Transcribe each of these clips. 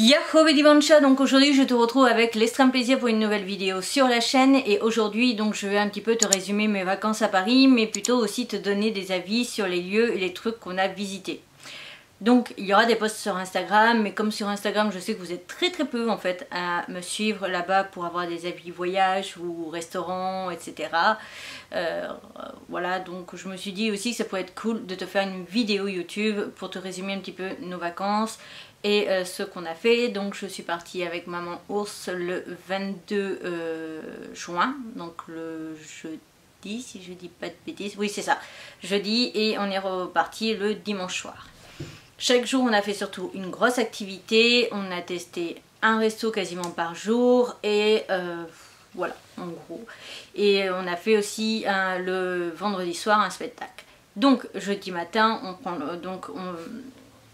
Yahoo Bedivancha, donc aujourd'hui je te retrouve avec l'extrême plaisir pour une nouvelle vidéo sur la chaîne et aujourd'hui donc je vais un petit peu te résumer mes vacances à Paris mais plutôt aussi te donner des avis sur les lieux et les trucs qu'on a visités. Donc il y aura des posts sur Instagram, mais comme sur Instagram je sais que vous êtes très peu en fait à me suivre là-bas pour avoir des avis voyage ou restaurants, etc. Voilà, donc je me suis dit aussi que ça pourrait être cool de te faire une vidéo YouTube pour te résumer un petit peu nos vacances et ce qu'on a fait. Donc je suis partie avec maman ours le 22 juin, donc le jeudi si je dis pas de bêtises, oui c'est ça, jeudi, et on est reparti le dimanche soir. Chaque jour on a fait surtout une grosse activité, on a testé un resto quasiment par jour et voilà en gros. Et on a fait aussi le vendredi soir un spectacle. Donc jeudi matin on prend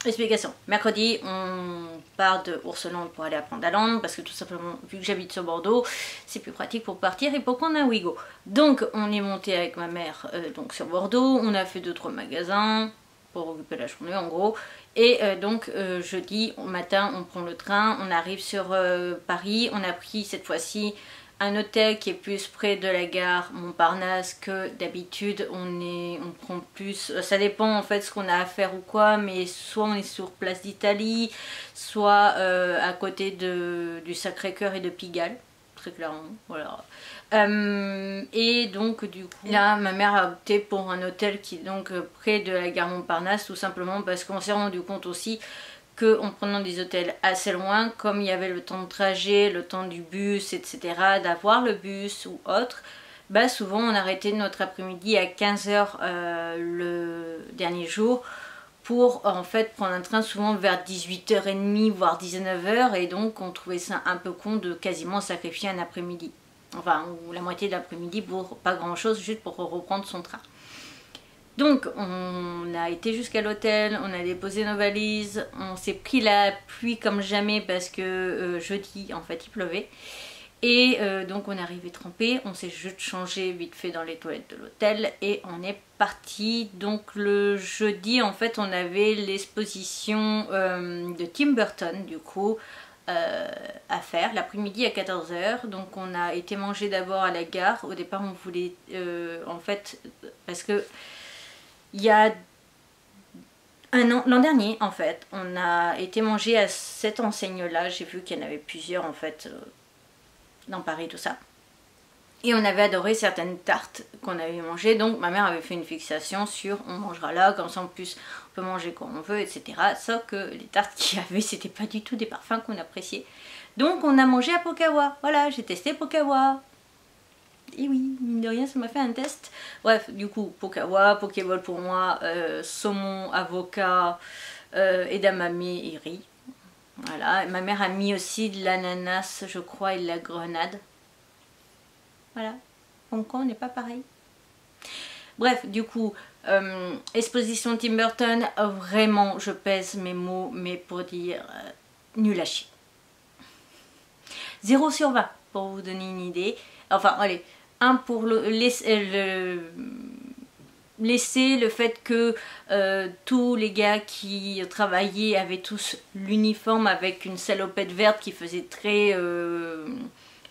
explication. Mercredi on part de Ourseland pour aller à Pandaland parce que tout simplement vu que j'habite sur Bordeaux c'est plus pratique pour partir et pour prendre un Ouigo. Donc on est monté avec ma mère donc sur Bordeaux, on a fait 2-3 magasins pour occuper la journée en gros, et donc jeudi au matin on prend le train, on arrive sur Paris. On a pris cette fois-ci un hôtel qui est plus près de la gare Montparnasse que d'habitude. On prend plus, ça dépend en fait ce qu'on a à faire ou quoi, mais soit on est sur Place d'Italie, soit à côté du Sacré-Cœur et de Pigalle, très clairement, voilà. Et donc du coup là ma mère a opté pour un hôtel qui est donc près de la gare Montparnasse, tout simplement parce qu'on s'est rendu compte aussi qu'en prenant des hôtels assez loin, comme il y avait le temps de trajet, le temps du bus, etc., d'avoir le bus ou autre, bah souvent on arrêtait notre après-midi à 15 h le dernier jour pour en fait prendre un train souvent vers 18h30 voire 19 h, et donc on trouvait ça un peu con de quasiment sacrifier un après-midi. Enfin, ou la moitié de l'après-midi pour pas grand chose, juste pour reprendre son train. Donc on a été jusqu'à l'hôtel, on a déposé nos valises, on s'est pris la pluie comme jamais parce que jeudi en fait il pleuvait. Et donc on est arrivé trempé, on s'est juste changé vite fait dans les toilettes de l'hôtel et on est parti. Donc le jeudi en fait on avait l'exposition de Tim Burton du coup à faire l'après-midi à 14 h. Donc on a été manger d'abord à la gare. Au départ on voulait en fait, parce que il y a un an, l'an dernier en fait, on a été manger à cette enseigne là. J'ai vu qu'il y en avait plusieurs en fait dans Paris, tout ça. Et on avait adoré certaines tartes qu'on avait mangées, donc ma mère avait fait une fixation sur on mangera là, comme ça en plus on peut manger quand on veut, etc. Sauf que les tartes qu'il y avait, c'était pas du tout des parfums qu'on appréciait. Donc on a mangé à Pokawa, voilà, j'ai testé Pokawa. Et oui, mine de rien ça m'a fait un test. Bref, du coup, Pokawa, Pokéball pour moi, saumon, avocat, edamame et riz. Voilà, ma mère a mis aussi de l'ananas, je crois, et de la grenade. Voilà, donc on n'est pas pareil. Bref, du coup, exposition Tim Burton, vraiment, je pèse mes mots, mais pour dire nul à chier. 0 sur 20, pour vous donner une idée. Enfin, allez, 1 pour laisser le fait que tous les gars qui travaillaient avaient tous l'uniforme avec une salopette verte qui faisait très...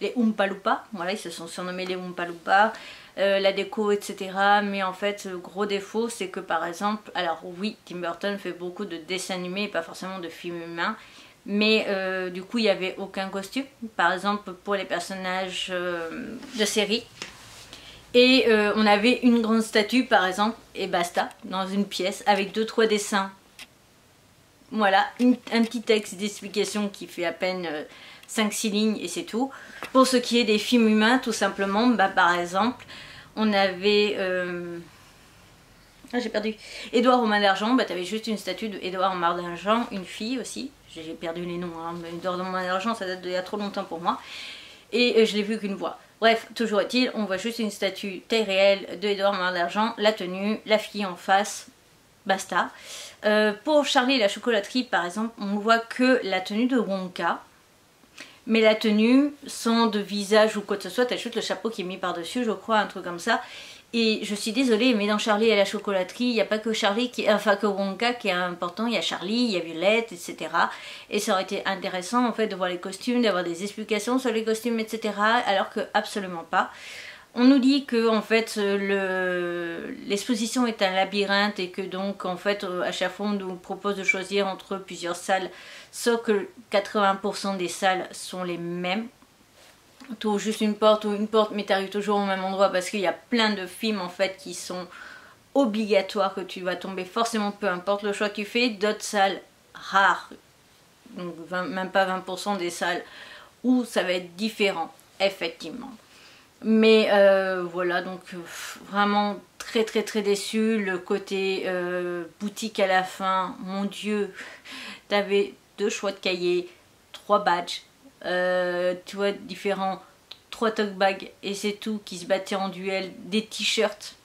les Oompa Loompa, voilà, ils se sont surnommés les Oompa Loompa, la déco, etc. Mais en fait, le gros défaut, c'est que par exemple, alors oui, Tim Burton fait beaucoup de dessins animés et pas forcément de films humains, mais du coup, il n'y avait aucun costume, par exemple pour les personnages de série. Et on avait une grande statue, par exemple, et basta, dans une pièce, avec 2-3 dessins. Voilà, un petit texte d'explication qui fait à peine 5-6 lignes et c'est tout. Pour ce qui est des films humains, tout simplement, bah, par exemple, on avait... Ah, j'ai perdu. Édouard aux mains d'argent, bah, t'avais juste une statue d'Édouard aux mains d'argent, une fille aussi. J'ai perdu les noms, hein. Édouard aux mains d'argent, ça date d'il y a trop longtemps pour moi. Et je l'ai vu qu'une fois. Bref, toujours est-il, on voit juste une statue taille réelle de Édouard aux mains d'argent, la tenue, la fille en face, basta. Pour Charlie et la chocolaterie, par exemple, on voit que la tenue de Wonka. Mais la tenue, sans de visage ou quoi que ce soit, t'as juste le chapeau qui est mis par-dessus, je crois, un truc comme ça. Et je suis désolée, mais dans Charlie et la chocolaterie, il n'y a pas que Charlie, que Wonka qui est important, il y a Charlie, il y a Violette, etc. Et ça aurait été intéressant en fait de voir les costumes, d'avoir des explications sur les costumes, etc. Alors que absolument pas. On nous dit que en fait l'exposition est un labyrinthe et que donc en fait à chaque fois on nous propose de choisir entre plusieurs salles, sauf que 80% des salles sont les mêmes. Tu ouvres juste une porte ou une porte mais tu arrives toujours au même endroit parce qu'il y a plein de films en fait qui sont obligatoires, que tu vas tomber forcément peu importe le choix que tu fais. D'autres salles rares, donc même pas 20% des salles où ça va être différent effectivement. Mais voilà, donc vraiment très très très déçue. Le côté boutique à la fin, mon dieu, t'avais 2 choix de cahiers, 3 badges, tu vois, différents, 3 tote bags et c'est tout, qui se battaient en duel, des t-shirts.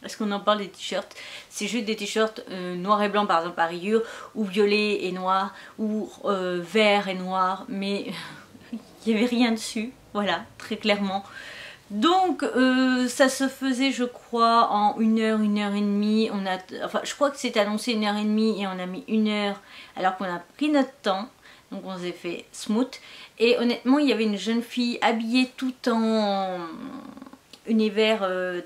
Est-ce qu'on en parle des t-shirts? C'est juste des t-shirts noir et blanc par exemple à rayures, ou violet et noir, ou vert et noir, mais il n'y avait rien dessus, voilà, très clairement. Donc ça se faisait je crois en 1 heure, 1 heure et demie. Enfin je crois que c'était annoncé 1 heure et demie et on a mis 1 heure alors qu'on a pris notre temps. Donc on s'est fait smooth. Et honnêtement il y avait une jeune fille habillée tout en univers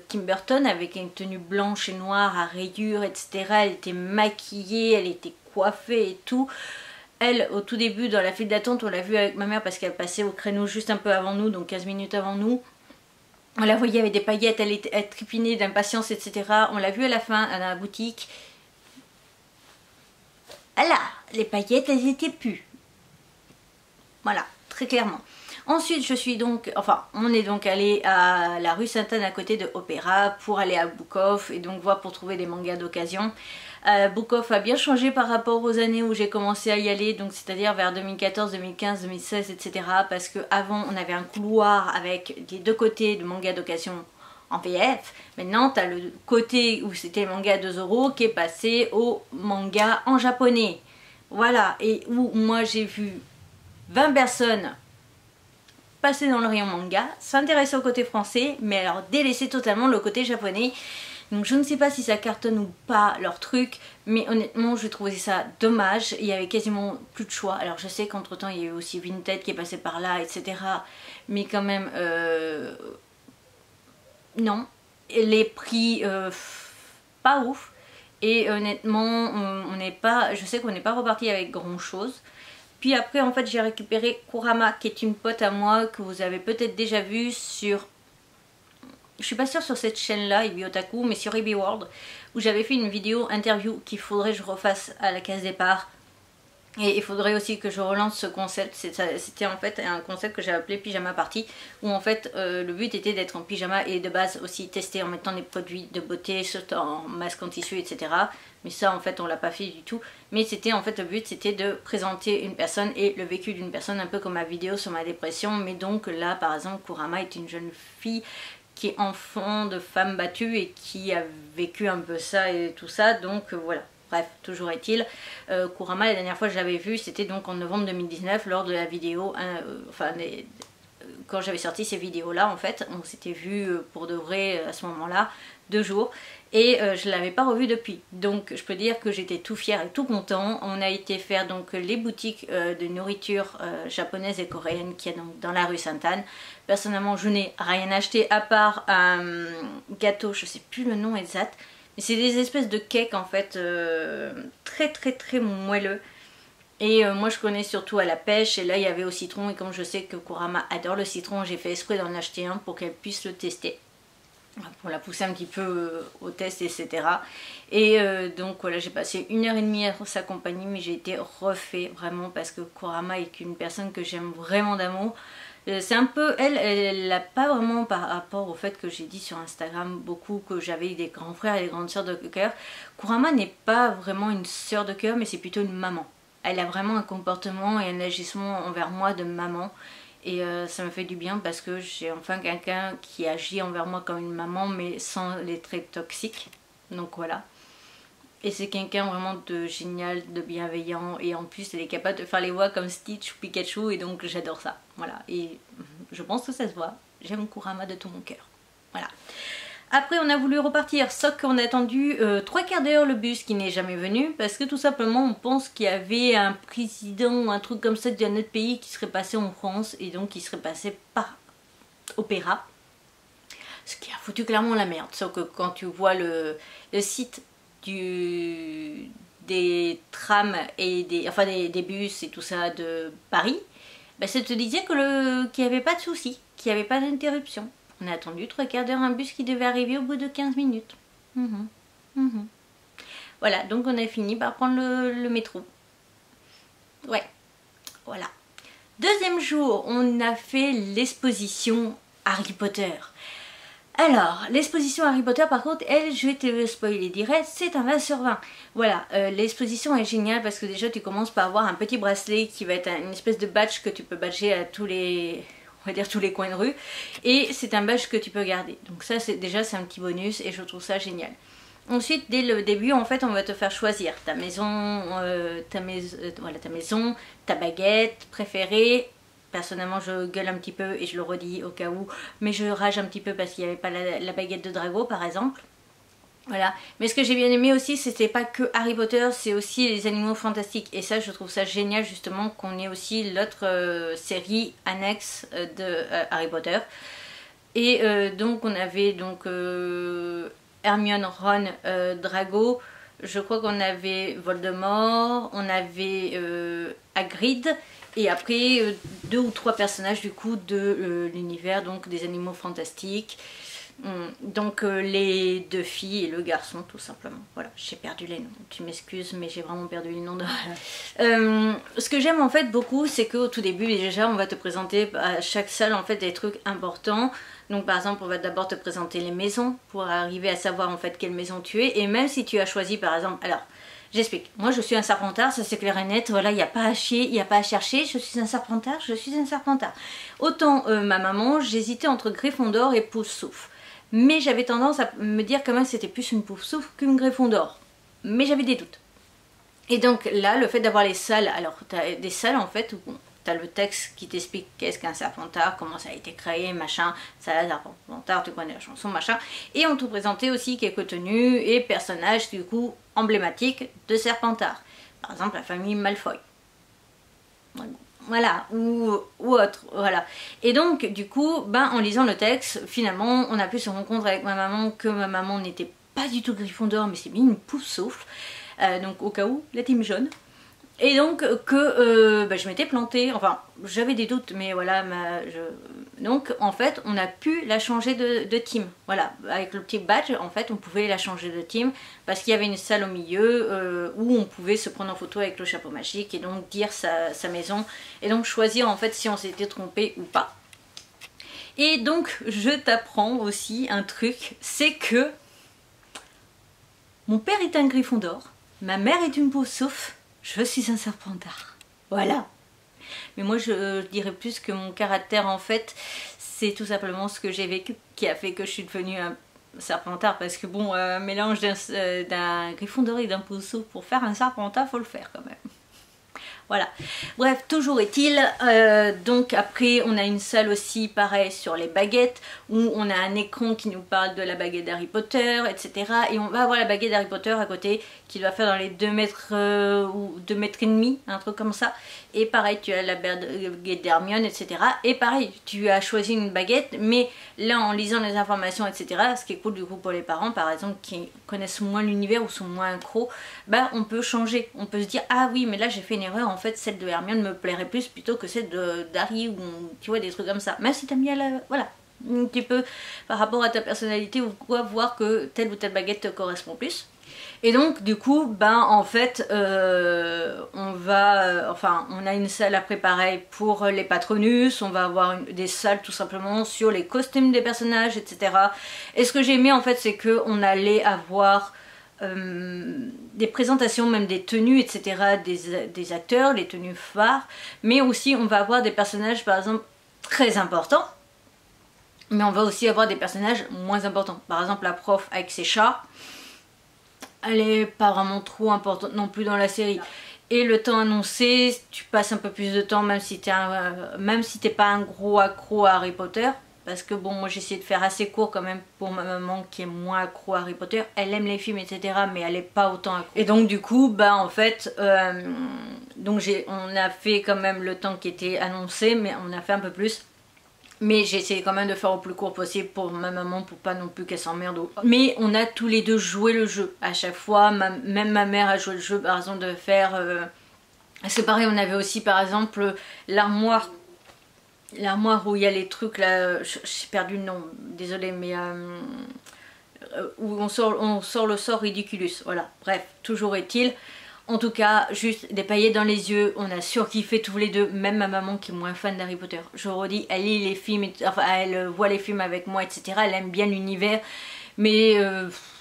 Tim Burton avec une tenue blanche et noire à rayures, etc. Elle était maquillée, elle était coiffée et tout. Elle, au tout début dans la file d'attente, on l'a vue avec ma mère parce qu'elle passait au créneau juste un peu avant nous, donc 15 minutes avant nous. On la voyait avec des paillettes, elle tripinait d'impatience, etc. On l'a vue à la fin, dans la boutique. Voilà, les paillettes, elles étaient plus. Voilà, très clairement. Ensuite, on est donc allé à la rue Sainte-Anne à côté de Opéra pour aller à Book Off et donc voir pour trouver des mangas d'occasion. Book Off a bien changé par rapport aux années où j'ai commencé à y aller, donc c'est-à-dire vers 2014, 2015, 2016, etc. Parce qu'avant, on avait un couloir avec les 2 côtés de mangas d'occasion en VF. Maintenant, tu as le côté où c'était les mangas à 2 € qui est passé au manga en japonais. Voilà, et où moi j'ai vu 20 personnes passer dans le rayon manga, s'intéresser au côté français, mais alors délaisser totalement le côté japonais. Donc je ne sais pas si ça cartonne ou pas leur truc, mais honnêtement je trouvais ça dommage. Il y avait quasiment plus de choix. Alors je sais qu'entre temps il y a eu aussi Vinted qui est passé par là, etc. Mais quand même, non. Les prix, pas ouf. Et honnêtement, je sais qu'on n'est pas reparti avec grand chose. Puis après en fait j'ai récupéré Kurama qui est une pote à moi que vous avez peut-être déjà vu sur... Je suis pas sûre sur cette chaîne là, Ibi Otaku, mais sur Ibi World, où j'avais fait une vidéo interview qu'il faudrait que je refasse à la case départ. Et il faudrait aussi que je relance ce concept. C'était en fait un concept que j'ai appelé pyjama party, où en fait le but était d'être en pyjama et de base aussi tester en mettant des produits de beauté, surtout en masque en tissu, etc. Mais ça en fait on l'a pas fait du tout. Mais c'était en fait le but c'était de présenter une personne et le vécu d'une personne, un peu comme ma vidéo sur ma dépression. Mais donc là par exemple Kurama est une jeune fille qui est enfant de femme battue et qui a vécu un peu ça et tout ça, donc voilà. Bref, toujours est-il, Kurama la dernière fois que je l'avais vu c'était donc en novembre 2019 lors de la vidéo, quand j'avais sorti ces vidéos là en fait, on s'était vu pour de vrai à ce moment là, 2 jours, et je ne l'avais pas revu depuis, donc je peux dire que j'étais tout fière et tout content. On a été faire donc les boutiques de nourriture japonaise et coréenne qui est donc dans la rue Sainte-Anne. Personnellement je n'ai rien acheté à part un gâteau, je sais plus le nom exact, mais c'est des espèces de cakes en fait très très très moelleux. Et moi je connais surtout à la pêche, et là il y avait au citron, et comme je sais que Kurama adore le citron, j'ai fait exprès d'en acheter un pour qu'elle puisse le tester, pour la pousser un petit peu au test, etc. Et donc voilà, j'ai passé 1 heure et demie à sa compagnie, mais j'ai été refait vraiment parce que Kurama est une personne que j'aime vraiment d'amour. C'est un peu, elle n'a pas vraiment par rapport au fait que j'ai dit sur Instagram beaucoup que j'avais des grands frères et des grandes sœurs de cœur. Kurama n'est pas vraiment une sœur de cœur, mais c'est plutôt une maman. Elle a vraiment un comportement et un agissement envers moi de maman. Et ça me fait du bien parce que j'ai enfin quelqu'un qui agit envers moi comme une maman, mais sans les traits toxiques. Donc voilà. Et c'est quelqu'un vraiment de génial, de bienveillant, et en plus elle est capable de faire les voix comme Stitch ou Pikachu, et donc j'adore ça. Voilà, et je pense que ça se voit. J'aime Kurama de tout mon cœur. Voilà. Après on a voulu repartir, sauf qu'on a attendu 3/4 d'heure le bus qui n'est jamais venu parce que tout simplement on pense qu'il y avait un président ou un truc comme ça d'un autre pays qui serait passé en France et donc qui serait passé par Opéra. Ce qui a foutu clairement la merde, sauf que quand tu vois le site des trams et des bus et tout ça de Paris, bah, ça te disait qu'il n'y avait pas de souci, qu'il n'y avait pas d'interruption. On a attendu 3/4 d'heure un bus qui devait arriver au bout de 15 minutes. Voilà, donc on a fini par prendre le métro. Ouais, voilà. Deuxième jour, on a fait l'exposition Harry Potter. Alors, l'exposition Harry Potter, par contre, elle, je vais te le spoiler direct, c'est un 20 sur 20. Voilà, l'exposition est géniale parce que déjà, tu commences par avoir un petit bracelet qui va être une espèce de badge que tu peux badger à tous les coins de rue. Et c'est un badge que tu peux garder. Donc ça, déjà, c'est un petit bonus et je trouve ça génial. Ensuite, dès le début, en fait, on va te faire choisir ta maison, ta baguette préférée. Personnellement, je gueule un petit peu et je le redis au cas où, mais je rage un petit peu parce qu'il n'y avait pas la baguette de Drago, par exemple. Voilà. Mais ce que j'ai bien aimé aussi, c'était pas que Harry Potter, c'est aussi les animaux fantastiques. Et ça, je trouve ça génial justement qu'on ait aussi l'autre série annexe de Harry Potter. Et donc, on avait donc Hermione, Ron, Drago. Je crois qu'on avait Voldemort, on avait Hagrid. Et après, 2 ou 3 personnages du coup de l'univers, donc des animaux fantastiques. Donc les 2 filles et le garçon tout simplement. Voilà, j'ai perdu les noms. Tu m'excuses mais j'ai vraiment perdu les noms de... ce que j'aime en fait beaucoup, c'est qu'au tout début déjà on va te présenter à chaque salle en fait des trucs importants. Donc par exemple on va d'abord te présenter les maisons pour arriver à savoir en fait quelle maison tu es. Et même si tu as choisi par exemple... Alors j'explique, moi je suis un Serpentard, ça c'est clair et net, voilà, il n'y a pas à chier, il n'y a pas à chercher, je suis un Serpentard, je suis un Serpentard. Autant ma maman, j'hésitais entre Gryffondor et Poufsouffle. Mais j'avais tendance à me dire quand même que c'était plus une Poufsouffle qu'une Gryffondor. Mais j'avais des doutes. Et donc là, le fait d'avoir les salles, alors tu as des salles en fait où tu as le texte qui t'explique qu'est-ce qu'un Serpentard, comment ça a été créé, machin, ça a Serpentard, tu connais la chanson, machin. Et on te présentait aussi quelques tenues et personnages du coup emblématiques de Serpentard. Par exemple la famille Malfoy. Voilà, ou autre, voilà. Et donc, du coup, ben, en lisant le texte, finalement, on a pu se rendre compte avec ma maman que ma maman n'était pas du tout Gryffondor, mais c'est bien une Poufsouffle. Donc, au cas où, la team jaune. Et donc, que ben, je m'étais plantée, enfin, j'avais des doutes, mais voilà, donc, en fait, on a pu la changer de team. Voilà, avec le petit badge, en fait, on pouvait la changer de team, parce qu'il y avait une salle au milieu où on pouvait se prendre en photo avec le chapeau magique, et donc dire sa maison, et donc choisir, en fait, si on s'était trompé ou pas. Et donc, je t'apprends aussi un truc, c'est que mon père est un Gryffondor, ma mère est une Poufsouffle, je suis un Serpentard. Voilà. Mais moi je dirais plus que mon caractère en fait c'est tout simplement ce que j'ai vécu qui a fait que je suis devenue un Serpentard, parce que bon un mélange d'un Gryffondor et d'un Poufsouffle pour faire un Serpentard faut le faire quand même. Voilà, bref, toujours est-il, donc après on a une salle aussi pareil sur les baguettes où on a un écran qui nous parle de la baguette d'Harry Potter, etc. Et on va avoir la baguette d'Harry Potter à côté qui doit faire dans les 2 mètres ou 2 mètres et demi, un truc comme ça. Et pareil, tu as la baguette d'Hermione, etc. Et pareil, tu as choisi une baguette, mais là en lisant les informations, etc. Ce qui est cool du coup pour les parents, par exemple, qui connaissent moins l'univers ou sont moins accros, bah on peut changer, on peut se dire ah oui mais là j'ai fait une erreur, en fait celle de Hermione me plairait plus plutôt que celle d'Harry, ou tu vois des trucs comme ça. Même si t'aimes bien la... voilà. Tu peux par rapport à ta personnalité ou quoi voir que telle ou telle baguette te correspond plus. Et donc du coup ben en fait on va on a une salle à préparer pour les Patronus, on va avoir des salles tout simplement sur les costumes des personnages, etc. Et ce que j'ai aimé en fait c'est que on allait avoir des présentations, même des tenues, etc. des acteurs, les tenues phares, mais aussi on va avoir des personnages par exemple très importants, mais on va aussi avoir des personnages moins importants. Par exemple la prof avec ses chats, elle est pas vraiment trop importante non plus dans la série. Et le temps annoncé, tu passes un peu plus de temps, même si t'es pas un gros accro à Harry Potter, parce que bon, moi j'ai essayé de faire assez court quand même pour ma maman qui est moins accro à Harry Potter. Elle aime les films etc, mais elle est pas autant accro. Et donc du coup bah en fait donc on a fait quand même le temps qui était annoncé, mais on a fait un peu plus. Mais j'ai essayé quand même de faire au plus court possible pour ma maman, pour pas non plus qu'elle s'emmerde. Mais on a tous les deux joué le jeu à chaque fois, même ma mère a joué le jeu par exemple de faire... C'est pareil, on avait aussi par exemple l'armoire où il y a les trucs là, j'ai perdu le nom, désolé, mais où on sort le sort Ridiculus, voilà, bref, toujours est-il. En tout cas, juste des paillettes dans les yeux, on a surkiffé tous les deux, même ma maman qui est moins fan d'Harry Potter. Je redis, elle lit les films, enfin elle voit les films avec moi, etc. Elle aime bien l'univers, mais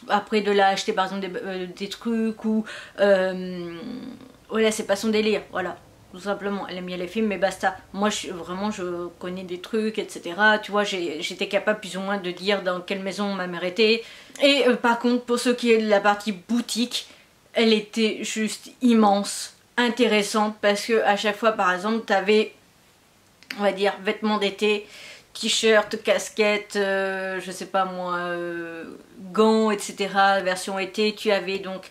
après de là acheter par exemple des trucs ou... voilà, c'est pas son délire, voilà. Tout simplement, elle aime bien les films, mais basta. Moi, vraiment, je connais des trucs, etc. Tu vois, j'étais capable plus ou moins de dire dans quelle maison ma mère était. Et par contre, pour ce qui est de la partie boutique, elle était juste immense, intéressante, parce que à chaque fois, par exemple, t'avais, on va dire, vêtements d'été, t-shirt, casquette, je sais pas moi, gants, etc. Version été, tu avais donc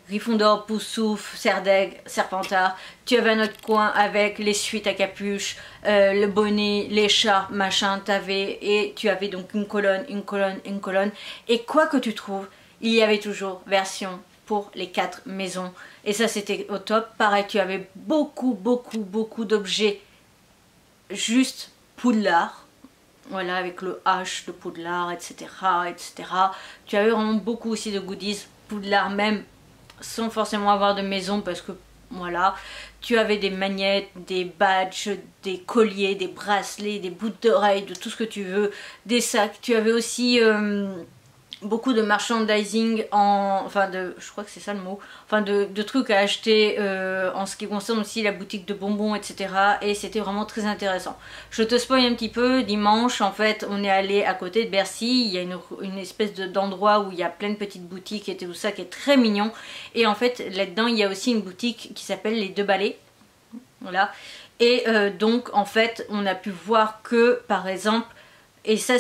Gryffondor, Poussouf, Serdaigle, Serpentard. Tu avais un autre coin avec les suites à capuche, le bonnet, l'écharpe, machin, et tu avais donc une colonne, une colonne, une colonne. Et quoi que tu trouves, il y avait toujours version pour les 4 maisons. Et ça c'était au top. Pareil, tu avais beaucoup d'objets juste Poudlard. Voilà, avec le H de Poudlard, etc., etc. Tu avais vraiment beaucoup aussi de goodies Poudlard même, sans forcément avoir de maison, parce que voilà, tu avais des magnettes, des badges, des colliers, des bracelets, des boucles d'oreilles, de tout ce que tu veux, des sacs. Tu avais aussi beaucoup de merchandising je crois que c'est ça le mot, enfin de trucs à acheter en ce qui concerne aussi la boutique de bonbons, etc. Et c'était vraiment très intéressant. Je te spoil un petit peu, dimanche en fait on est allé à côté de Bercy, il y a une espèce d'endroit où il y a plein de petites boutiques et tout ça qui est très mignon. Et en fait là-dedans il y a aussi une boutique qui s'appelle les Deux Balais, voilà. Et donc en fait on a pu voir que par exemple, et ça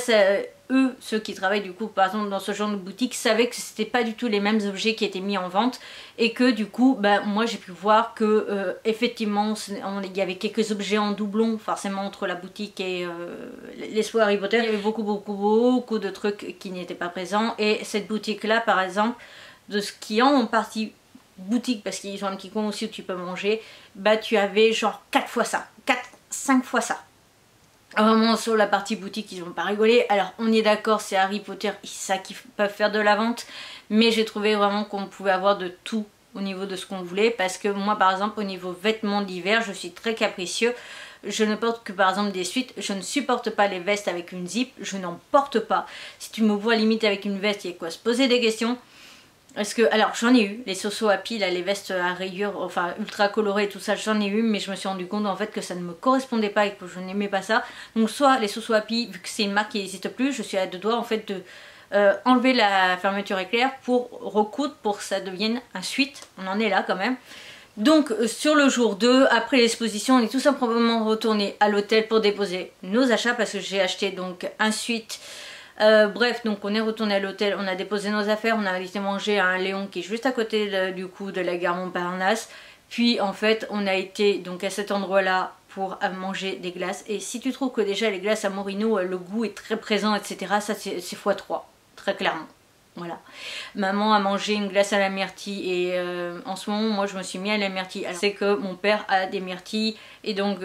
eux, ceux qui travaillent du coup par exemple dans ce genre de boutique, savaient que c'était pas du tout les mêmes objets qui étaient mis en vente, et que du coup moi j'ai pu voir que effectivement il y avait quelques objets en doublon forcément entre la boutique et les soirées Harry Potter. Il y avait beaucoup de trucs qui n'étaient pas présents, et cette boutique là par exemple, de ce qui en partie boutique, parce qu'ils ont un petit coin aussi où tu peux manger, tu avais genre 4 fois ça, 5 fois ça. Vraiment sur la partie boutique ils n'ont pas rigolé. Alors on est d'accord, c'est Harry Potter, ils savent qu'ils peuvent faire de la vente, mais j'ai trouvé vraiment qu'on pouvait avoir de tout au niveau de ce qu'on voulait, parce que moi par exemple au niveau vêtements d'hiver je suis très capricieux. Je ne porte que par exemple des suites, je ne supporte pas les vestes avec une zip, je n'en porte pas. Si tu me vois limite avec une veste, il y a quoi se poser des questions. Parce que, alors j'en ai eu, les Soso Happy, là, les vestes à rayures, enfin ultra colorées et tout ça, j'en ai eu, mais je me suis rendu compte en fait que ça ne me correspondait pas et que je n'aimais pas ça. Donc soit les Soso Happy, vu que c'est une marque qui n'existe plus, je suis à deux doigts en fait de enlever la fermeture éclair pour recoudre pour que ça devienne un suite. On en est là quand même. Donc sur le jour 2, après l'exposition, on est tout simplement retourné à l'hôtel pour déposer nos achats, parce que j'ai acheté donc un suite. Bref, donc on est retourné à l'hôtel, on a déposé nos affaires, on a été manger à un Léon qui est juste à côté du coup de la gare Montparnasse. Puis en fait on a été donc à cet endroit là pour manger des glaces. Et si tu trouves que déjà les glaces à Morino, le goût est très présent, etc., ça c'est x3, très clairement. Voilà. Maman a mangé une glace à la myrtille, et en ce moment moi je me suis mis à la myrtille. C'est que mon père a des myrtilles, et donc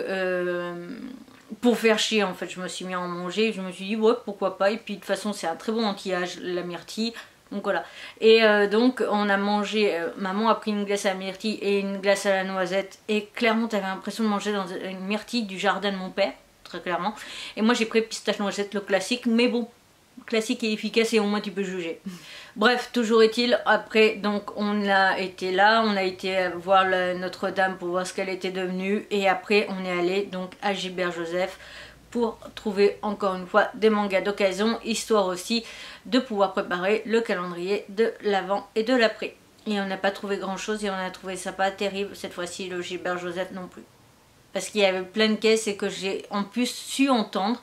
pour faire chier en fait je me suis mis à en manger. Je me suis dit ouais pourquoi pas, et puis de toute façon c'est un très bon anti-âge la myrtille, donc voilà. Et donc on a mangé, maman a pris une glace à la myrtille et une glace à la noisette, et clairement t'avais l'impression de manger dans une myrtille du jardin de mon père, très clairement. Et moi j'ai pris pistache noisette, le classique, mais bon, classique et efficace, et au moins tu peux juger. Bref, toujours est-il, après donc on a été là, on a été voir Notre-Dame pour voir ce qu'elle était devenue, et après on est allé donc à Gilbert Joseph pour trouver encore une fois des mangas d'occasion, histoire aussi de pouvoir préparer le calendrier de l'avant et de l'après. Et on n'a pas trouvé grand chose, et on a trouvé ça pas terrible cette fois-ci, le Gilbert Joseph non plus. Parce qu'il y avait plein de caisses, et que j'ai en plus su entendre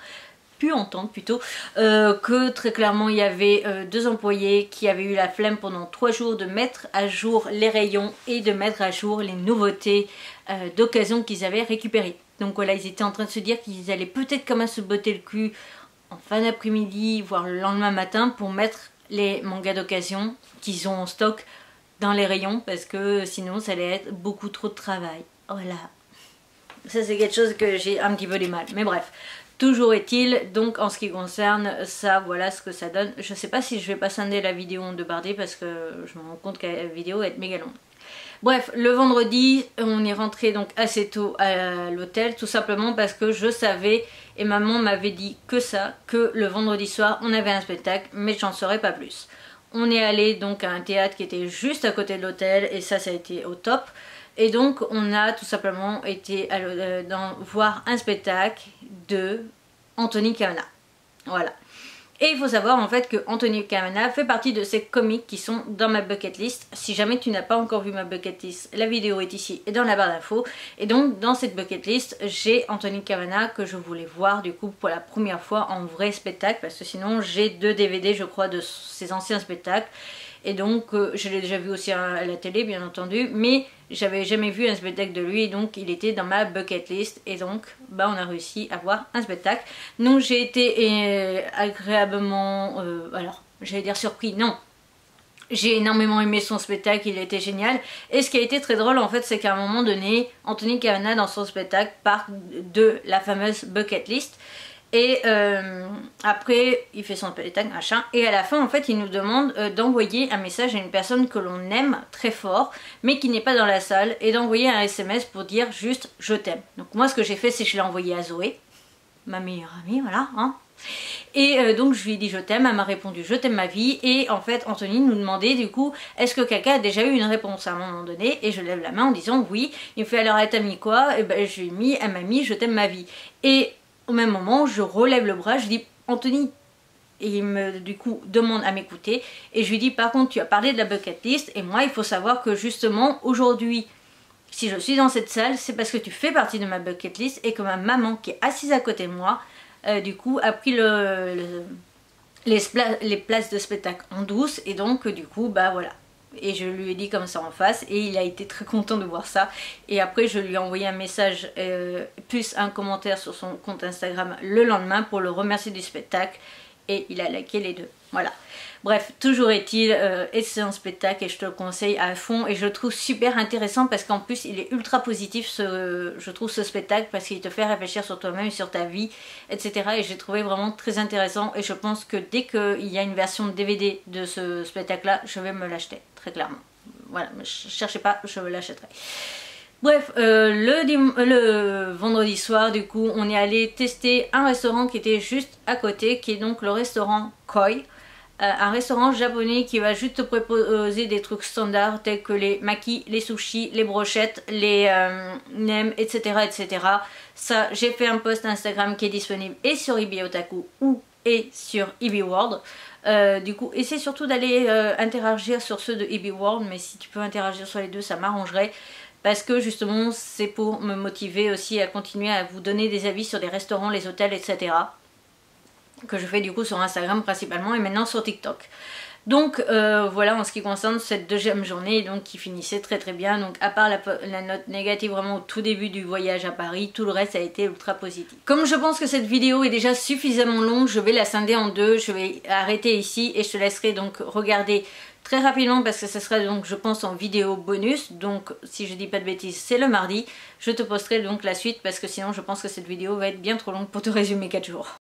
pu entendre plutôt que très clairement il y avait 2 employés qui avaient eu la flemme pendant 3 jours de mettre à jour les rayons et de mettre à jour les nouveautés d'occasion qu'ils avaient récupérées. Donc voilà, ils étaient en train de se dire qu'ils allaient peut-être quand même se botter le cul en fin d'après-midi, voire le lendemain matin pour mettre les mangas d'occasion qu'ils ont en stock dans les rayons parce que sinon ça allait être beaucoup trop de travail. Voilà. Ça c'est quelque chose que j'ai un petit peu du mal. Mais bref, toujours est-il, donc en ce qui concerne ça, voilà ce que ça donne. Je sais pas si je vais pas scinder la vidéo en 2 bardées parce que je me rends compte que la vidéo va être méga longue. Bref, le vendredi, on est rentré donc assez tôt à l'hôtel, tout simplement parce que je savais, et maman m'avait dit que ça, que le vendredi soir on avait un spectacle, mais j'en saurais pas plus. On est allé donc à un théâtre qui était juste à côté de l'hôtel, et ça a été au top. Et donc on a tout simplement été voir un spectacle de Anthony Kavanagh. Voilà. Et il faut savoir en fait que Anthony Kavanagh fait partie de ces comics qui sont dans ma bucket list. Si jamais tu n'as pas encore vu ma bucket list, la vidéo est ici et dans la barre d'infos. Et donc dans cette bucket list, j'ai Anthony Kavanagh que je voulais voir du coup pour la première fois en vrai spectacle. Parce que sinon j'ai 2 DVD je crois de ses anciens spectacles. Et donc je l'ai déjà vu aussi à la télé bien entendu, mais j'avais jamais vu un spectacle de lui, donc il était dans ma bucket list et donc bah on a réussi à voir un spectacle. Donc j'ai été agréablement, alors j'allais dire surpris, non. J'ai énormément aimé son spectacle, il était génial. Et ce qui a été très drôle en fait, c'est qu'à un moment donné, Anthony Kavanagh dans son spectacle part de la fameuse bucket list. Et après, il fait son spectacle, machin. Et à la fin, en fait, il nous demande d'envoyer un message à une personne que l'on aime très fort, mais qui n'est pas dans la salle, et d'envoyer un SMS pour dire juste « je t'aime ». Donc moi, ce que j'ai fait, c'est que je l'ai envoyé à Zoé, ma meilleure amie, voilà, hein. Et donc je lui ai dit je t'aime, elle m'a répondu je t'aime ma vie. Et en fait Anthony nous demandait du coup est-ce que quelqu'un a déjà eu une réponse à un moment donné. Et je lève la main en disant oui. Il me fait alors elle t'a mis quoi? Et ben je lui ai mis, elle m'a mis je t'aime ma vie. Et au même moment je relève le bras, je dis Anthony. Et il me du coup demande à m'écouter. Et je lui dis par contre tu as parlé de la bucket list. Et moi il faut savoir que justement aujourd'hui si je suis dans cette salle c'est parce que tu fais partie de ma bucket list. Et que ma maman qui est assise à côté de moi du coup a pris les places de spectacle en douce et donc du coup bah voilà. Et je lui ai dit comme ça en face et il a été très content de voir ça. Et après je lui ai envoyé un message plus un commentaire sur son compte Instagram le lendemain pour le remercier du spectacle et il a liké les 2. Voilà. Bref, toujours est-il, c'est un spectacle et je te le conseille à fond et je le trouve super intéressant parce qu'en plus il est ultra positif je trouve ce spectacle parce qu'il te fait réfléchir sur toi-même, sur ta vie, etc. Et j'ai trouvé vraiment très intéressant et je pense que dès qu'il y a une version DVD de ce spectacle là, je vais me l'acheter, très clairement. Voilà, ne cherchez pas, je l'achèterai. Bref, le vendredi soir, du coup, on est allé tester un restaurant qui était juste à côté, qui est donc le restaurant Koi. Un restaurant japonais qui va juste te proposer des trucs standards tels que les makis, les sushis, les brochettes, les nems, etc. etc. Ça, j'ai fait un post Instagram qui est disponible et sur eBay Otaku et sur eBay World. Du coup, essaie surtout d'aller interagir sur ceux de eBay World, mais si tu peux interagir sur les deux, ça m'arrangerait. Parce que justement, c'est pour me motiver aussi à continuer à vous donner des avis sur les restaurants, les hôtels, etc. Que je fais du coup sur Instagram principalement et maintenant sur TikTok. Donc voilà en ce qui concerne cette deuxième journée donc qui finissait très très bien. Donc à part la note négative vraiment au tout début du voyage à Paris, tout le reste a été ultra positif. Comme je pense que cette vidéo est déjà suffisamment longue, je vais la scinder en 2, je vais arrêter ici et je te laisserai donc regarder très rapidement parce que ce sera donc je pense en vidéo bonus. Donc si je dis pas de bêtises c'est le mardi. Je te posterai donc la suite parce que sinon je pense que cette vidéo va être bien trop longue pour te résumer 4 jours.